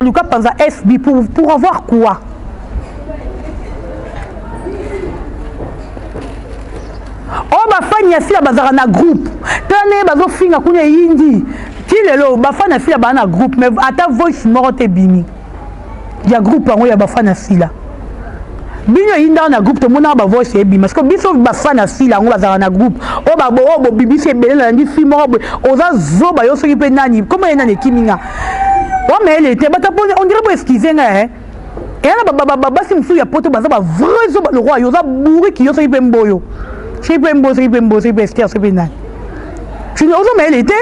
Lucas Panza SB pour avoir quoi? Oh, ma fille ya fille bazara na groupe. Tane bazo finga kunya yindi. Kilelo ba fana fille ba na groupe mais ata voice morote bimi. Ya groupe ngo ya ba fana fille. Bino yinda na groupe to mona ba voice e bimi parce que biso ba fana fille ngo bazara na groupe. Oh ba bo bibi se belé na ndi fille moro oza zoba yo soki pe nani. Comment yena ne kiminga. Oh mais elle était bata on dirait pas excuser nga hein. Et là baba si mfu ya poto baza ba vrai zoba le roi yo za bourri ki yo soki pe mboyo. C'est pas un beau, c'est pas un beau, c'est pas un c'est pas un. Tu n'oses mais elle était.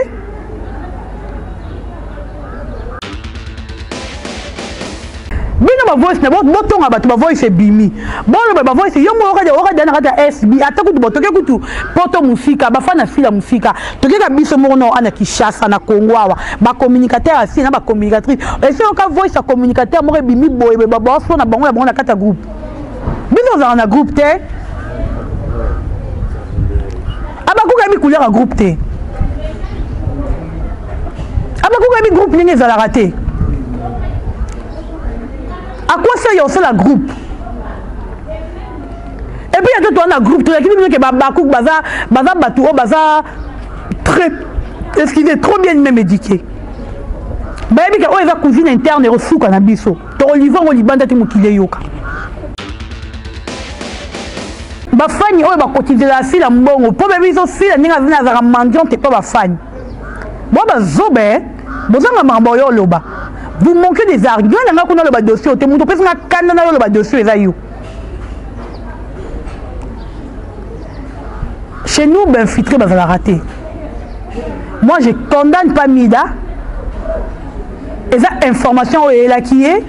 Bino ba voice na botonga ba ba voice bimi. Bon ba voice yo mo ora dana kata SB ataku to toke kutu poto musika ba fana fila musika. Toke ka biso mo no ana Kinshasa na Congo awa. Ba communicateur asi na ba communicatrice. Et c'est ka voice a communicateur mo bimi boy ba so na bango ya bango na kata groupe. Bino za na groupe te. Abakuka mi couleur à groupe T. Abakuka mi groupe n'engage à la rater. À quoi ça y a aussi la groupe? Et puis il y a tout un groupe qui dit que Babakouk baza batou baza très excusez trop bien même éduqué. Bah et puis quand il va cuisine interne et reçu cannabiso. Ton livre au Liban t'es mokile yoka. Bafani oyo bakotize la sila mbongo po bebiso sila ninga zina za mandion te pas bafani bo bazobe bozanga mambo yo loba vous manquez des arguments nga kuna loba dossier te muto pesa kana na loba dossier eza yo chez nous ben filtré bazala raté moi je condamne pas Mida et ça information est là qui est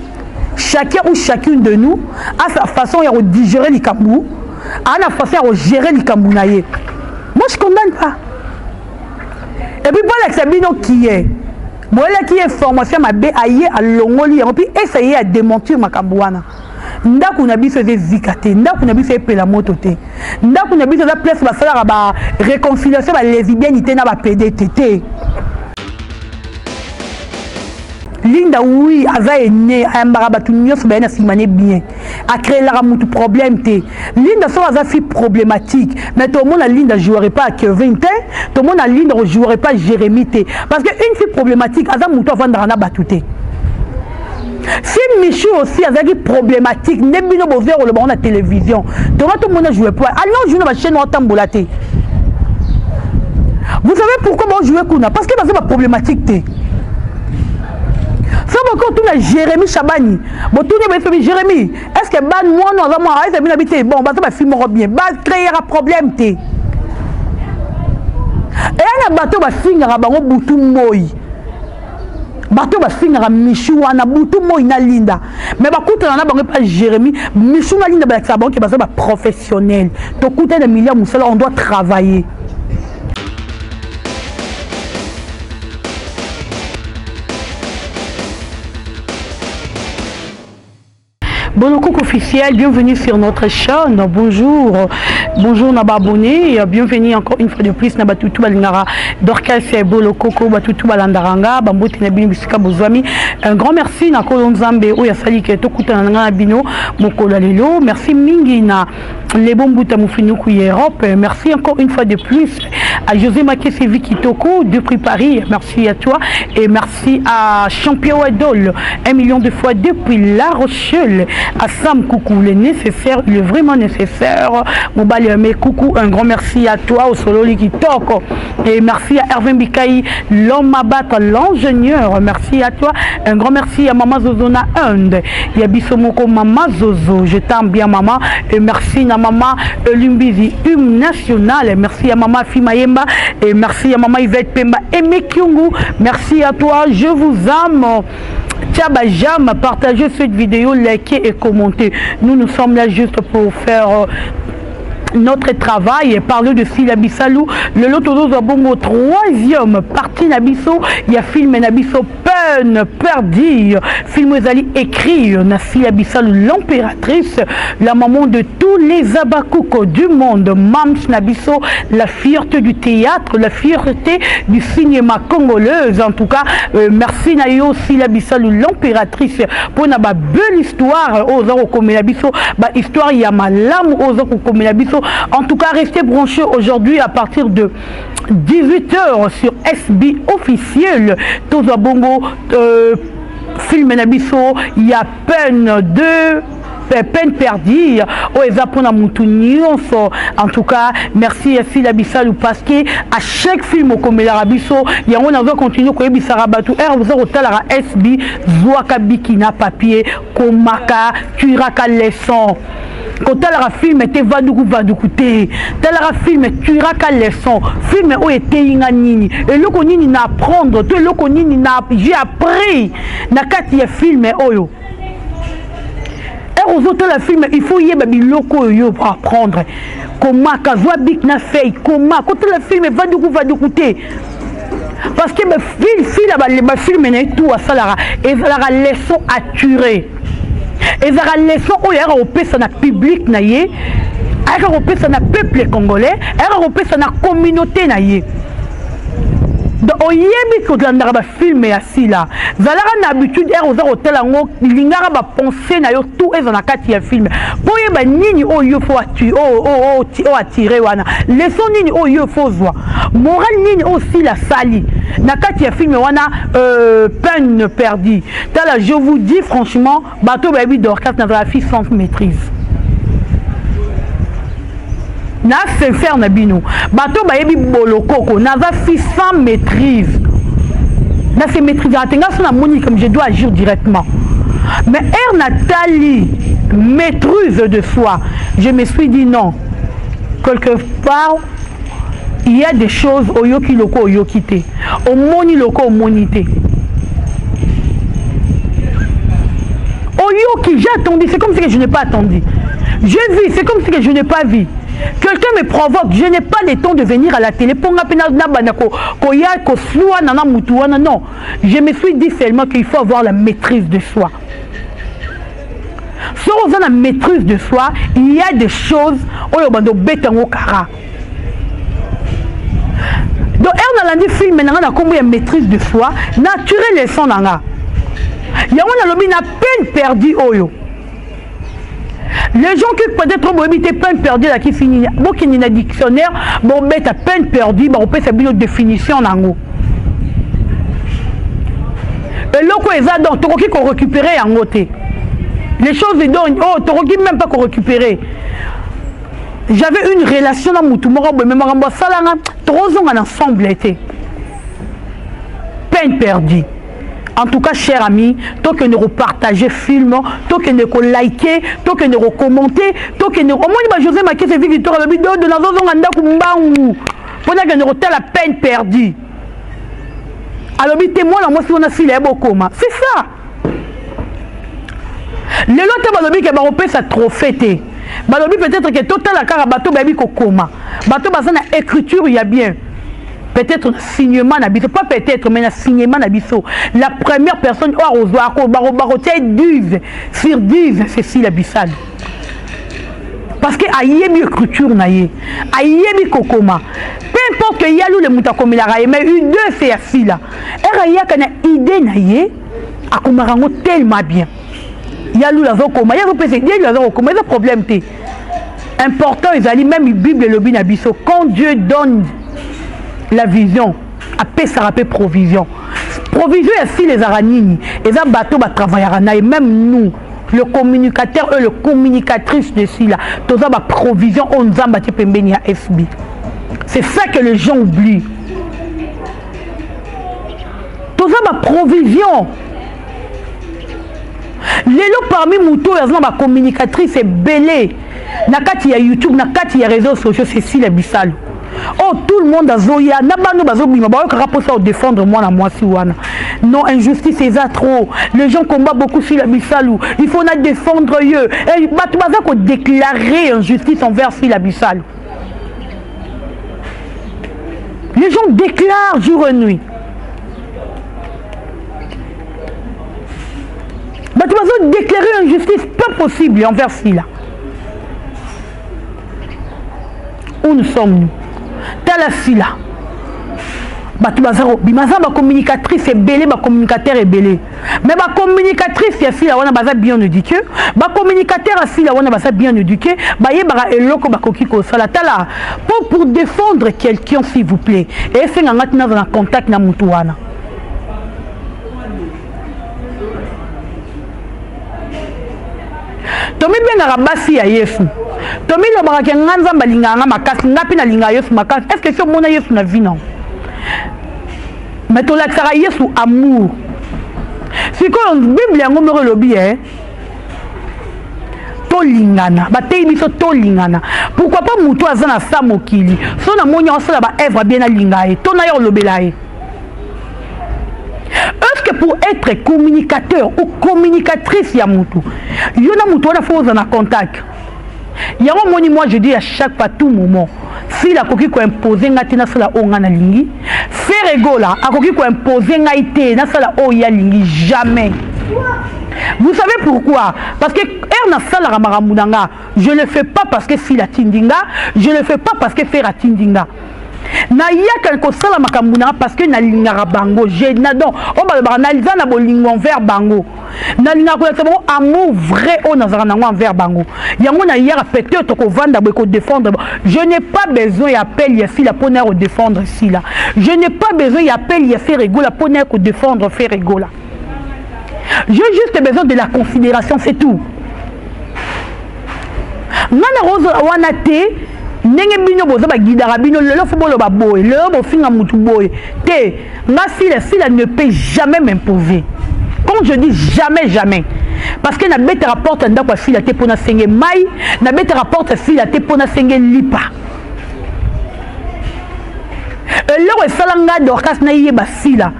chacun ou chacune de nous a sa façon de digérer les cambous à la façon de gérer les Cambounaïs. Moi je ne condamne pas. Et puis pour l'exabino qui est, moi là qui est formation ma bé aïe à l'ongoli et puis essayer à démentir ma Cambouana. Ndaku na biso ze zikate, ndaku na biso epela motote. Ndaku na biso za place ba sala ba réconciliation ba lesbiennité na ba PDTT. Linda oui ava ene ambara batu nyos ba na simane bien a créer la mutu problème té Linda so ava fi problématique mais tout le monde Linda jouerait pas à Kevin té tout le monde Linda ne jouerait pas Jérémy té parce que une fille problématique ava mutu vendre na batuté si Michou aussi avait problématique ne bino bover le bon la télévision tout le monde jouer pas allons jouer na chaîne otambolaté vous savez pourquoi moi jouer kuna parce que c'est ma problématique té. Ça va quand tu as Jérémy Chabani. Bon, tu as Jérémy. Est-ce que ban moi non moi est bien habité bon bah ça va filmer bien. Bah créer un problème té. Et un bateau va finir à bango butu moi. Bateau va finir à Michou na butu moi na Linda. Mais bah coûte na bango pas Jérémy. Michou na Linda bah ça bango qui va ça professionnel. To coûte des millions musala on doit travailler. Bon coucou officiel, bienvenue sur notre chaîne. Bonjour, bonjour Naba abonné, bienvenue encore une fois de plus Naba Tutu Balingara Dorcas Bolo Coco Batutu Balandaranga Bamboti Nabino Bisika Bozwami. Un grand merci na Kolonzambe Oya Sali ke tokuta na Bino Mokola Lelo. Merci Mingina les bons bouts à Moufinuku Europe. Merci encore une fois de plus à José Makese Vikitoko de Prix Paris. Merci à toi et merci à Champion Adol 1 million de fois depuis La Rochelle. À Sam Coucou, le nécessaire, il est vraiment nécessaire. Mais coucou, un grand merci à toi, au solo qui toque. Et merci à Hervé Bikaï, l'homme à battre, l'ingénieur. Merci à toi. Un grand merci à Maman Zozona Inde. Il y a Bissomoko Maman Zozo. Je t'aime bien, maman. Et merci à Maman Lumbizi, Hymne National. Merci à Maman Fimayemba. Et merci à Maman Yvette Pemba et Mekyungu. Merci à toi. Je vous aime. Tchabajam, partagez cette vidéo, likez et commentez. Nous sommes là juste pour faire notre travail et parler de Sylla Bissalou. Le loto bongo troisième partie Nabiso. Il y a film Nabiso peine perdu. Film Zali écrit na Sylla Bissalou, l'impératrice, la maman de tous les abakoukos du monde. Mams Nabiso, la fierté du théâtre, la fierté du cinéma congolaise. En tout cas, merci Nayo Sylla Bissalou, l'impératrice, pour une belle histoire aux Nabiso, histoire Yamalam aux Nabiso. En tout cas, restez branchés aujourd'hui à partir de 18h sur SB officiel. Toza Bongo, film Nabiso, il y a peine perdue. En tout cas, merci à Sylla Bissalou parce que à chaque film au Komela Biso, il y a on va continuer à Bisarabatu. Vous avez SB, Zouaka Bikina papier, Komaka, Turaka leçon. Quand tu as un film, tu vas du côté. Tu as un film, tu as un leçon. Film où était Inganini. Et le Konini n'a apprendre. Tu le Konini n'a j'ai appris. Nakati ya film oyo. Et aux autres la film, il faut y avoir loko yo pour apprendre. Comment kazwa bik na fait comment quand le film va du côté. Parce que le film est tout à ça et ça la leçon à tuer. Et ça la leçon où il y a un public naïe, il y a un peuple congolais, il y a une communauté naïe. Donc, il y a un film ici là. Vous avez l'habitude de hôtel en lingara ba penser na yo tout est dans la carte film. Pour y ba nini o yo faut attirer wana. Leçon nini o yo faut voir. Moral nini aussi la sali. Na carte film wana peine perdue. Là je vous dis franchement, bateau baby d'orchestre na la fille sans maîtrise. Na se faire na bino bato bayebi bolokoko na va fils sans maîtrise na se maîtrise atenga sona moni comme je dois agir directement mais Nathalie maîtrise de soi. Je me suis dit non, quelque part il y a des choses oyoki loko oyokite au moni loko monité oyoki j'ai attendu, c'est comme si que je n'ai pas attendu. Je vis, c'est comme si que je n'ai pas vu. Quelqu'un me provoque, je n'ai pas le temps de venir à la télé. Non, je me suis dit seulement qu'il faut avoir la maîtrise de soi. Si on a la maîtrise de soi, il y a des choses où on a cara. Donc, on a dit film, maintenant, on a combien de maîtrise de soi, naturel les sons. Il y a une peine perdue. Les gens qui peut-être ont peine perdue là qui finit, bon qui n'a dictionnaire, bon mettre à peine perdue, on peut savoir une définition en haut. Et là quoi ils ont donc qui qu'on récupérer en haut. Les choses ils donnent, oh tu même pas qu'on récupérer. J'avais une relation dans mon tout même en salanga, 3 ans ensemble était. Peine perdue. En tout cas, chers amis, tant que nous repartagez film, tant que nous likez, tant que nous recommentez, tant que nous... Au moins, José Maké, c'est victoire de la vidéo de la zone de pendant que nous avons la peine perdue. Alors, témoin, moi, si on a filé beaucoup, c'est ça. Les autres, qui ont ça trophée. Peut-être que total la carte bateau baby kokoma. Bateau basana écriture il y a bien. Peut-être un signement n'habite pas peut-être mais un signement n'habite. La première personne au revoir barotier 10 sur 10 c'est Sylla Bissalou. Parce que aïe mieux écriture naïe. Aïe mi kokoma. Peu importe que yalou le mutakomi la raïe mais une deux c'est Sylla. Et ya kana idée naïe a komarango tellement bien. Yalou la zokoma, yalou peut se dire la zokoma, il y a problème té. Important ils allaient même Bible le bin abisso quand Dieu donne la vision, après ça rappelle provision. Provision aussi les aranini. Et ça bateau va travailler et même nous, le communicateur et le communicatrice de Sylla, tout ça va provision on nous a battu pembeni à FB. C'est ça que les gens oublient. Tout ça va provision. Les lots parmi Mouto, il y a ma communicatrice est belée. Nakati ya YouTube, nakati ya réseaux sociaux, c'est Sylla Bissalou. Oh, tout le monde a zoya, nabano bazo bima, ba ka raposa au défendre moi na moi si wana. non, injustice c'est ça trop. Les gens combattent beaucoup sur la Bissalou. Il faut la défendre eux. Et Batoubaza qu'on déclarer injustice envers la Bissalou. Les gens déclarent jour et nuit. Batoubaza déclarer injustice pas possible envers Sila. Où nous sommes-nous? Tala Sila. Batoubaza bimaza ba communicatrice est belé, ba communicateur est belé. Mais ba communicatrice ya Sila wana baza bien éduqué, ba communicateur ya Sila wana baza bien éduqué, ba yebara eloko ba koki ko sala tala pour défendre quelqu'un s'il vous plaît. Et c'est nga ngatina dans contact na mutu wana. Tomi benga basi ya Yesu. Tomi lo baraka nganza balinganga makasi ngapi na linga Yesu makasi. Est-ce que c'est mona Yesu na vie non? Mais tu l'as Yesu amour. Si quand la Bible est en numéro lobby tolingana, batei biso tolingana. Pourquoi pas muto azana samokili? So na monya osala ba œuvre bien na lingae. Tona yo lobelae. Est-ce que pour être communicateur ou communicatrice ya mutu, yona mutu na faut en contact. Yango moni moi je dis à chaque fois tout moment. Si la coquille ko imposer ngatina sala o ngana lingi, faire égola, a coquille ko imposer ngaité na sala o ya lingi jamais. Vous savez pourquoi? Parce que erna sala ramaramunanga, je le fais pas parce que si la tindinga, je le fais pas parce que faire la tindinga. Na yaka ko sala makamuna parce que na lingara bango, je na donc on va banaliser na bolingo envers bango. Na linga ko c'est bon amour vrai on nazara nango envers bango. Yango na yaka peut-être ko vanda ko défendre. Je n'ai pas besoin d'appel ici la ponner au défendre ici là. Je n'ai pas besoin d'appel ici faire égaux la ponner ko défendre faire égaux là. J'ai juste besoin de la considération, c'est tout. Nana rose wanate ndenge bino boza ba guidara bino lelo fobolo ba boy lelo bo finga mutu boy te nga sila ne peut jamais m'imposer. Quand je dis jamais parce que na bête rapporte ndako sila te pona senge mai na bête rapporte sila te pona senge lipa eloko esalanga Dorcas na yeba sila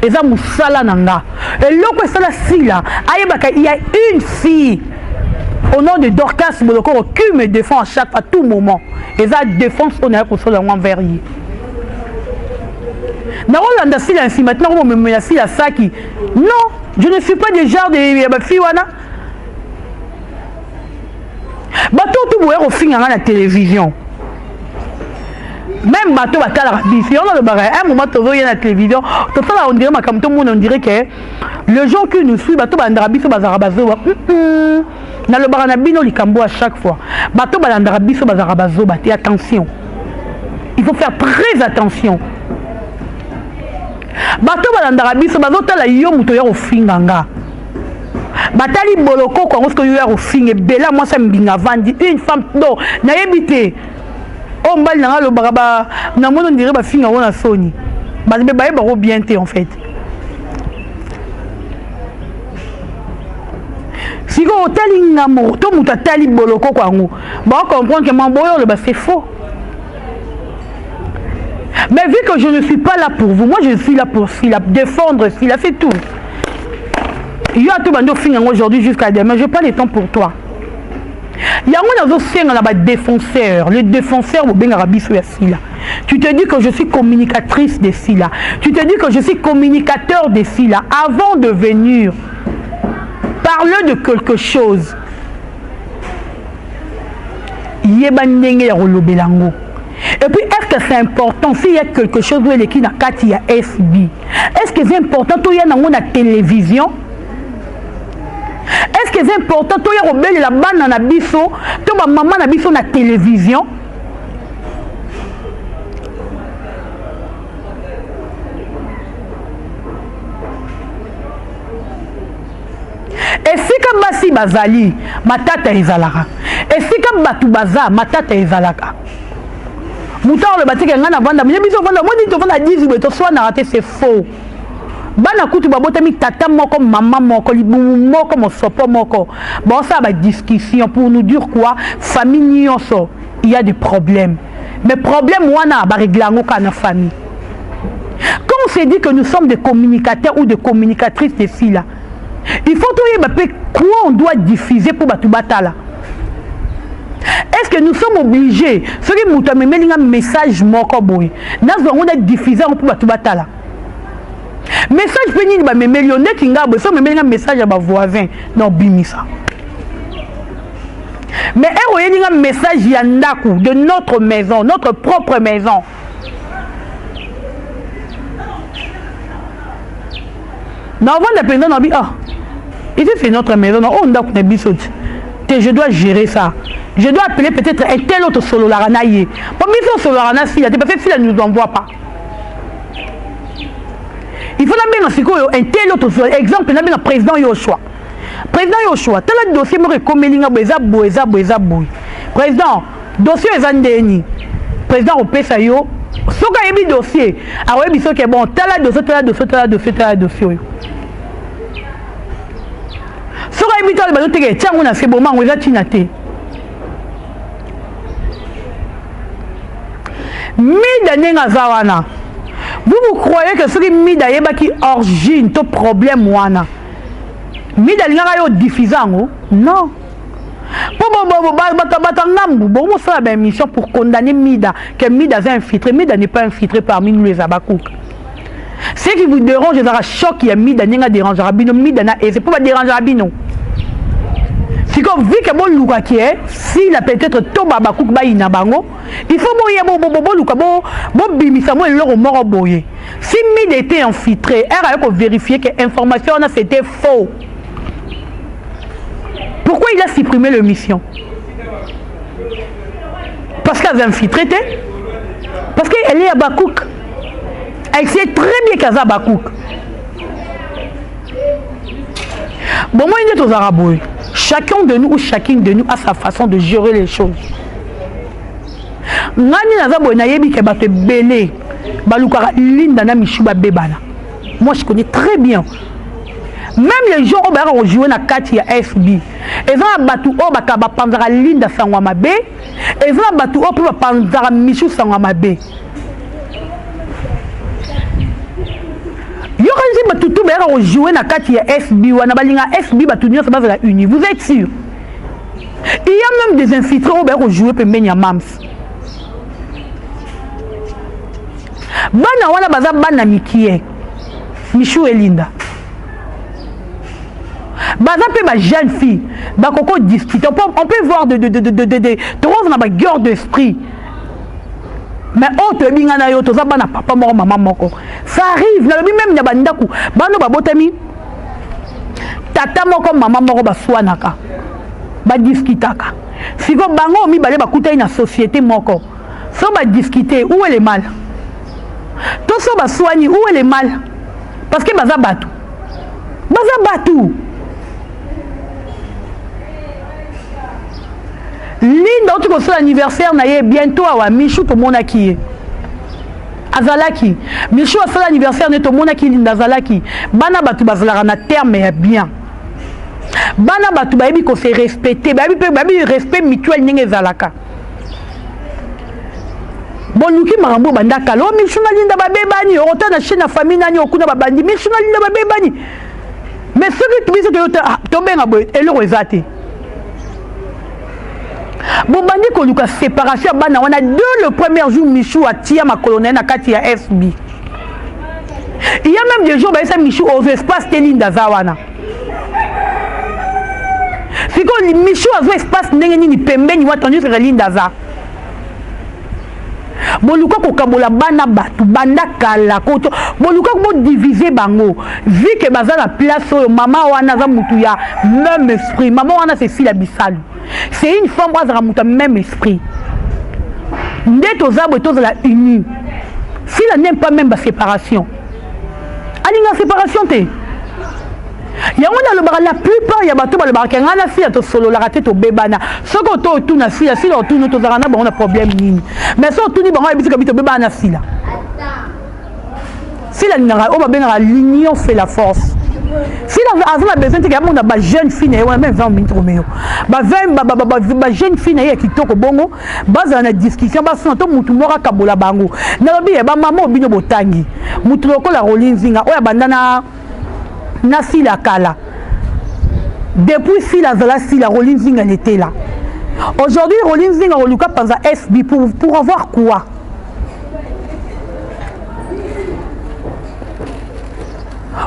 eza musala nanga eloko esala sila ayebaka il y a une fille au nom de Dorcas Boloko qui me défend à chaque fois, à tout moment. Et ça défense on est envers lui. Maintenant on me menace la Saki. Non, je ne suis pas du genre de filles. Bateau tout boire au fin à la télévision. Même bateau va à la télévision. Un moment tu vois la télévision. Tout ça on dirait comme tout le monde on dirait que le gens qui nous suivent bateau va sur bazarabazo. Na le baranabino likambo à chaque fois. Bateau balandarabiso bazarabazo bate attention. Il faut faire très attention. Bateau balandarabiso bazota la yo muto ya ofinganga. Batali boloko kwa ngosko yo ya ofinge bela moi ça mbinga vandi une femme do na yebite. O mbali na lo baraba na mono ndire ba finga wona soni. Ba be ba ba bien té en fait. Si vous avez un amour, tout le monde a un boloko kwa ngu. Bah on comprend que mon boyo c'est faux. Mais vu que je ne suis pas là pour vous, moi je suis là pour Sila, défendre Sila, c'est tout. Il y a tout bando fin aujourd'hui jusqu'à demain, je n'ai pas le temps pour toi. Il y a un défenseur, le défenseur au Bengarabi sur Sila. Tu te dis que je suis communicatrice de Sila. Tu te dis que je suis communicateur de Sila avant de venir. Parle de quelque chose. Et puis, est-ce que c'est important s'il y a quelque chose où il y a SB? Est-ce que c'est important qu'il y a la télévision? Est-ce que c'est important qu'il y a la bande dans la biso, que ma maman na biso na télévision? Et si comme basi bazali matata ezalaka et si comme batu baza matata ezalaka muta le batika ngana vanda mais biso vanda moi dit to vanda 10 beto soit na raté c'est faux bana kutu babotami tata moko maman moko libumu moko mosopo moko bon ça ba discussion pour nous dire quoi famille nyonso il y a des problèmes mais problème wana ba régler ngo kana famille Quand on se dit que nous sommes des communicateurs ou des communicatrices de filles là, il faut trouver quoi on doit diffuser pour Batubatala. Est-ce que nous sommes obligés, ceux qui nous ont un message mokoboy, nous avons diffusé pour Batubatala. Message péni ba me millionnaire qui ngabo so me un message à ba voisin non bimisa. Mais un message yandaku de notre maison, notre propre maison. Non, on a pendant on dit ah ici c'est notre maison, non on ndaku na biso. Je dois gérer ça. Je dois appeler peut-être un tel autre solo la ranaye. Pour biso solo la rana si parce que si elle nous envoie pas. Il faut un tel autre exemple, un président Yoshua. Président Yoshua, tel dossier me recommande président, dossier est andeni. Président au PSAYO, ce qu'il y a dossier, alors il est bon, tel dossier. Ce qu'il y a dossier, tiens, on a fait bon, on a tinaté. Vous croyez que ce qui est qui origine tout problème wana mida linga yo diffusant non bon ça une mission pour condamner Mida que Mida est infiltré. Mida n'est pas infiltré parmi nous les abakouk. Ce qui vous dérange c'est un choc qui est Mida n'est pas dérange rabino Mida na et c'est pas déranger rabino. Si comme vu que bon luka qui est s'il a peut-être tout babakouk ba ina bango il faut bon luka bon bimisa mo le mort boyé. Si Mida était infiltré elle a vérifier que information c'était faux. Pourquoi il a supprimé le mission? Parce qu'elle a infiltré. Parce qu'elle est à Bakouk. Elle sait très bien qu'elle est à Bakouk. Bon, moi, il est aux Arabes. Chacun de nous ou chacune de nous a sa façon de gérer les choses. Moi, je connais très bien. Même les gens ont joué dans la carte FB. Ils ont battu au bakaba panzara linda sangwamabe. Ils ont battu au pour panzara michou sangwamabe. Yo quand battu tout bera ont joué dans la carte FB ou na balinga FB battu nyo ça la uni. Vous êtes sûr? Il y a même des infiltrés au joué pour menya mams. Bana wana baza bana mikie. Michou et Linda. Ma jeune fille, on peut voir de guerre d'esprit. Mais autre bingana yo toza bana papa moko maman moko. Ça arrive, na même na bandaku, bano babotami. Tata moko maman moko baswanaka. Ba discutaka. Siko bango mi balé bakuta na société moko. So ba discuter où est le mal? To so ba soigner où est le mal? Parce que baza batu. Baza batu. Linda, tu as l'anniversaire, bientôt à Michou, tout le monde qui est. Azalaki. Michou a fait l'anniversaire, tout le monde qui est Linda Azalaki. Bana Batu Bazalara na terme, mais bien. Bana Batu Babi, qu'on s'est respecté. Babi, respect mutuel, n'est Zalaka. Bon, nous qui m'avons banda kalo, Michou na Linda Babébani, on retourne chez la famille, Nani, au Kuna Babandi, Michou na Linda Babébani. Mais ceux qui disent que tombé en boîte, et le resate. Bon, bandi qu'on nous a séparation, on a deux le premier jour, Michou a tiré ma colonel à Katia FB. Il y a même des jours, Michou aux espaces Télinda Zawana. C'est que Michou a un espace Nengeni Pembe, il va attendu sur Linda Za. Bon, nous avons bana batu, banda kala, bon, nous avons divisé bango. Vu que baza la place, maman wana za mutuya, même esprit. Maman wana c'est fille abyssale. C'est une femme qui a le même esprit. Dès aux arbres et la unie. Si elle n'aime pas même la séparation. Elle a une séparation. Il y a la plupart, il y a le bar qui a fait solo la raté au bébana. Ce qu'on tourne à fille, si on tourne aux arana, on a problème. Mais si on tourne, on a dit que bébana fille. Si l'union fait la force. Si on a besoin de une jeune fille, même 20 minutes, jeune fille qui toque bongo, base dans la discussion, base dans tout le monde a kabola bango. Nabi maman bino botangi. Mutuloko la Rolling Zinga, oya bandana na sila kala. Depuis sila zala sila Rolling Zinga était là. Aujourd'hui Rolling Zinga oluka panza SB pour avoir quoi?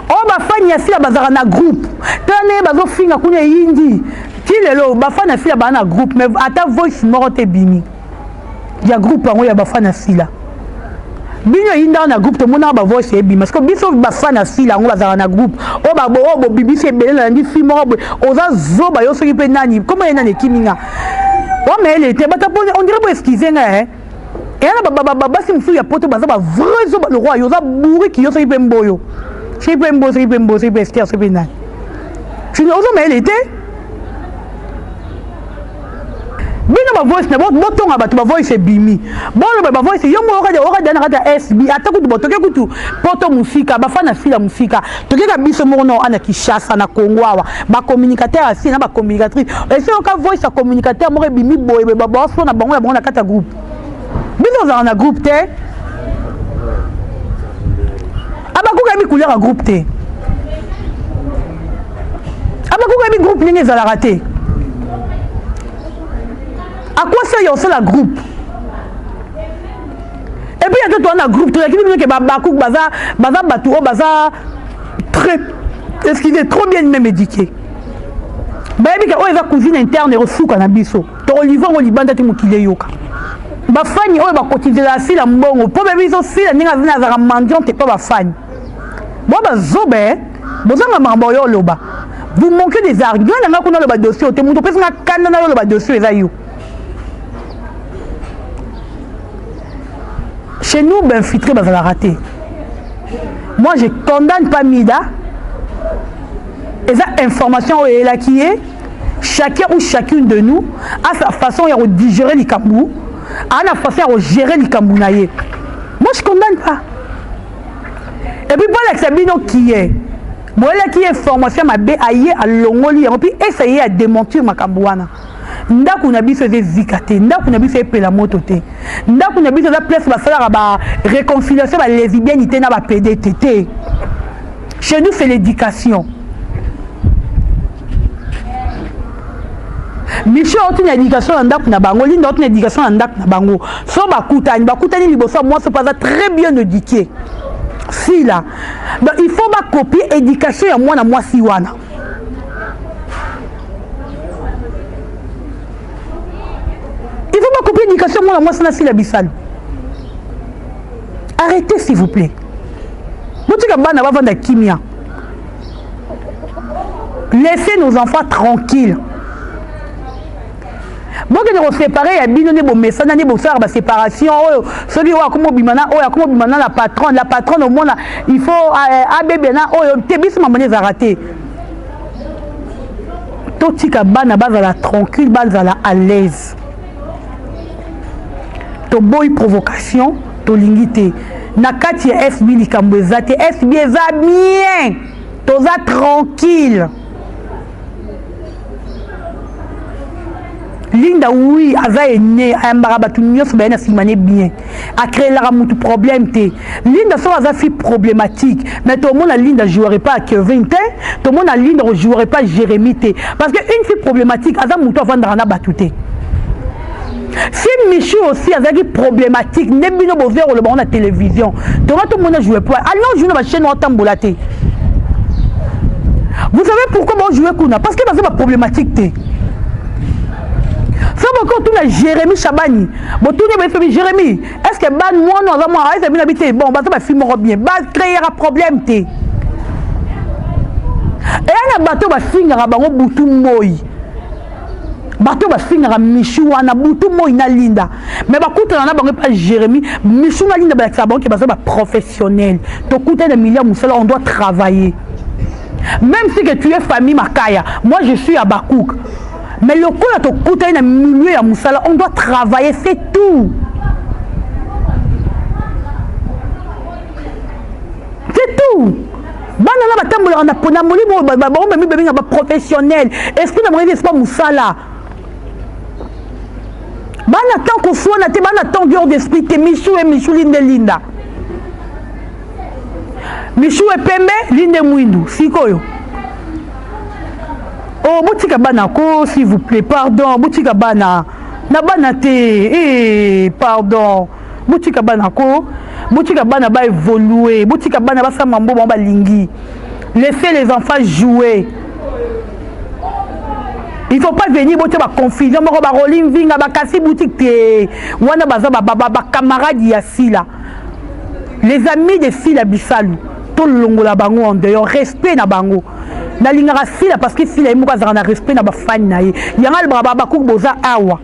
Oh bafani ya sila bazara na groupe tane bazo finga kunya yindi kilelo bafani ya sila bana groupe mais ata voice moko te bimi ya groupe ngo ya bafani ya sila bino yinda na groupe to mona ba voice e bimi parce que biso bafani ya sila ngo bazara na groupe o ba bo bibisi ebele na ndi fi moko oza zoba yo soki pe nani comment yena ne kiminga o mais elle était batapone on dirait pas excuser nga hein et là basi mfu ya poto baza ba vrai zoba le roi yo za bourri ki yo soki pe mboyo. C'est pas un beau, c'est pas un beau, c'est pas Esther, c'est pas un. Tu n'oses mais elle était. Bien ma voix, c'est bon, bouton à battre ma voix, c'est bimi. Bon, ma voix, c'est yomo, aura d'un SB, attaque de boto, écoute, poto musique, bafana fila musique, tu as bis mon nom, ana qui chasse, ana Congoa, ma communicateur, assis, ma communicatrice. Et c'est encore voix, sa communicateur, moi, bimi, boy, baba, on a bon, on a quatre groupes. Bien, on a un groupe, t'es. Abakou mi couleur en groupe T. Abakou mi groupe n'est pas raté. À quoi ça y a aussi la groupe? Et puis il y a tout un groupe, tout le monde qui babakou baza batou baza très est-ce qu'il est trop bien même éduqué. Bah et puis quand il va cuisine interne et reçu cannabis. To olivan au Liban tati mukile yoka. Ba fani o ba cotiser la si la mbongo. Po bébé so si la ninga vina za mendiant t'es pas ba fani. Bon, vous manquez des arguments, vous avez le dossier, vous avez le dossier. Chez nous, ben filtré, ben, ça va rater. Moi, je ne condamne pas Mida. Et cette information est là qui est, chacun ou chacune de nous a sa façon de digérer les cambous, a sa façon de gérer les cambounaïs. Moi, je ne condamne pas. Et puis, pour l'exabino qui est, moi, qui est formation, ma bé aïe à l'ongoli, et puis essayer à démentir ma cambouana. Ndaku nabi se zikate, ndaku nabi se pe la motote, ndaku nabi se place ba faire ba réconciliation ba lesbiennité na ba PDTT. Chez nous, c'est l'éducation. Michel a une éducation en ndaku na bango, l'une d'autres une éducation en ndaku na bango. So bakutani liboso, moi, c'est pas très bien éduqué. Si là, donc il faut pas copier l'éducation à moi si wana. Il faut pas copier l'éducation à moi si la bissal. Arrêtez s'il vous plaît. Laissez nos enfants tranquilles. Bon, que nous séparer, il y a bien des messages, des la séparation. Ceux qui ont comme bimana, la patronne au monde, il faut abébena, tebis maman les arrêter. Tout ce qui bana base à la tranquille, base à l'aise. To boy provocation, to lingité. Nakati SB li kambezate, SB za bien, to za tranquille. Linda oui, aza ene, ayambara batu nyos ba na simane bien. A créer la mutu problème té. Linda so aza fi problématique, mais tout le monde a Linda jouerait pas à Kevin té, tout le monde a Linda jouerait pas Jérémy té. Parce que une fille problématique, aza mutu vendre na batuté. Si Michou aussi a des problématiques, ne bino bover le bon la télévision. Tout le monde jouer pas. Allons jouer dans la chaîne Otambolaté. Vous savez pourquoi on joue Kuna? Parce que c'est ma problématique té. Ça va quand on a Jérémy Chabani. Bon tout le monde Jérémy. Est-ce que ban moi non moi est-ce bien habité bon bah ça va film bien. Bah créer un problème té. Et un bateau va finir à bango butu moi. Bateau va finir à Michou wana butu moi na Linda. Mais bah coûte na bango pas Jérémy. Michou na Linda bah ça bango qui va ça professionnel. To coûter des milliards moussala on doit travailler. Même si que tu es famille Makaya, moi je suis à Bakouk. Mais le coup là, tu coûtes un milieu à Moussala, on doit travailler, c'est tout. C'est tout. Banana batambola na pona molimo ba bébé na ba professionnel esprit na mwenye c'est pas musala bana tant qu'on soit na te bana tant dehors d'esprit te Michou et Michou linda Michou et pembe linde mwindu sikoyo oh boutika bana ko s'il vous plaît pardon boutika bana na bana te pardon boutika bana ko boutika bana ba évoluer boutika bana ba samambo ba lingi laissez les enfants jouer. Il ne faut pas venir pour la confusion. Je vais faire boutique. Les amis de Sila Bissalou, tout le long de la bango en dehors, respect na bango. Na lingara Sila parce que Sila est un respect na ba fan na ye. Yangal braba bakou boza awa.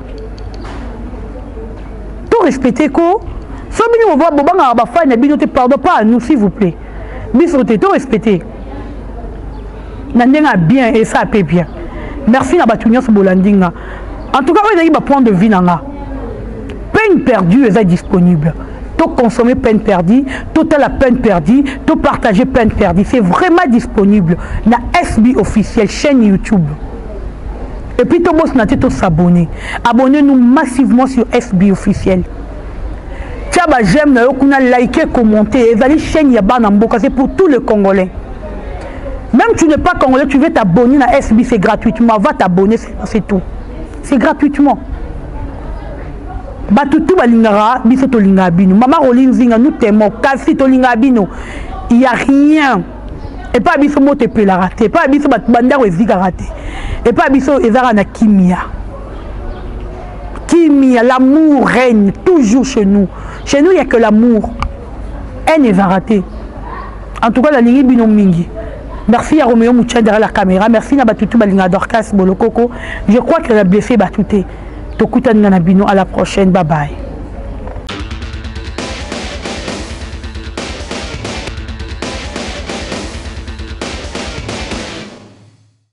Tout respecter ko. Si on voit bobanga ba fan na bino te pardon pas à nous s'il vous plaît. Biso te tout respecter. Nandenga bien et ça paie bien. Merci na batunya so bolandinga. En tout cas, vous avez un point de vue nanga. Peine perdue est disponible. Tout consommer peine perdue, tout la peine perdue, tout partager peine perdue. C'est vraiment disponible. Na SB officiel chaîne YouTube. Et puis tout le monde s'abonner. Abonnez-nous massivement sur SB officiel. Tiens, j'aime liker, commenter. Et chaîne Yaba Namboka, c'est pour tous les Congolais. Même si tu n'es pas congolais, tu veux t'abonner à SB, c'est gratuitement. Va t'abonner, c'est tout. C'est gratuitement. Batutu balingara, biso to lingabino. Maman Rolinzinga, nous t'aimons. Kasi to lingabino. Il n'y a rien. Et pas biso mote pela raté. Pas biso banda weziga raté. Et pas biso ezara na kimia. Kimia, l'amour règne toujours chez nous. Chez nous, il n'y a que l'amour. Elle n'est pas ratée. En tout cas, la ligne bino mingi. Merci à Roméo Mouchen derrière la caméra. Merci à Batutu Balinga Dorcas Bolokoko. Je crois qu'elle a blessé Batouté. Tokuta Nanabino. À la prochaine. Bye bye.